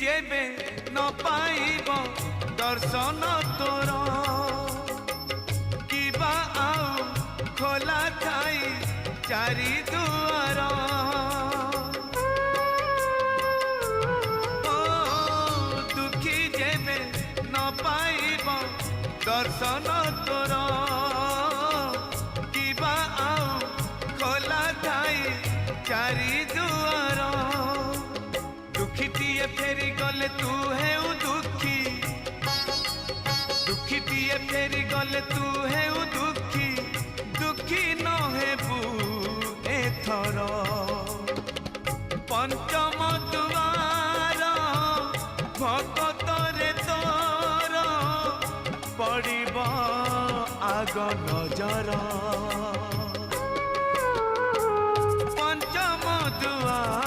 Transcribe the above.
जेबे न पाइब दर्शन तोर किबा आउ खोला थाई चारि दुआर ओ दुखी जेबे न पाइब दर्शन तोर किबा आउ खोला थाई चारि दुआर दुखीटीए फेरी गले तू है दुखी दुखीटीए फेरी गले तू है दुखी दुखी न हेबू एथर पंचम दुआर भगतरे तोर पड़िब आग नजर पंचम दुआर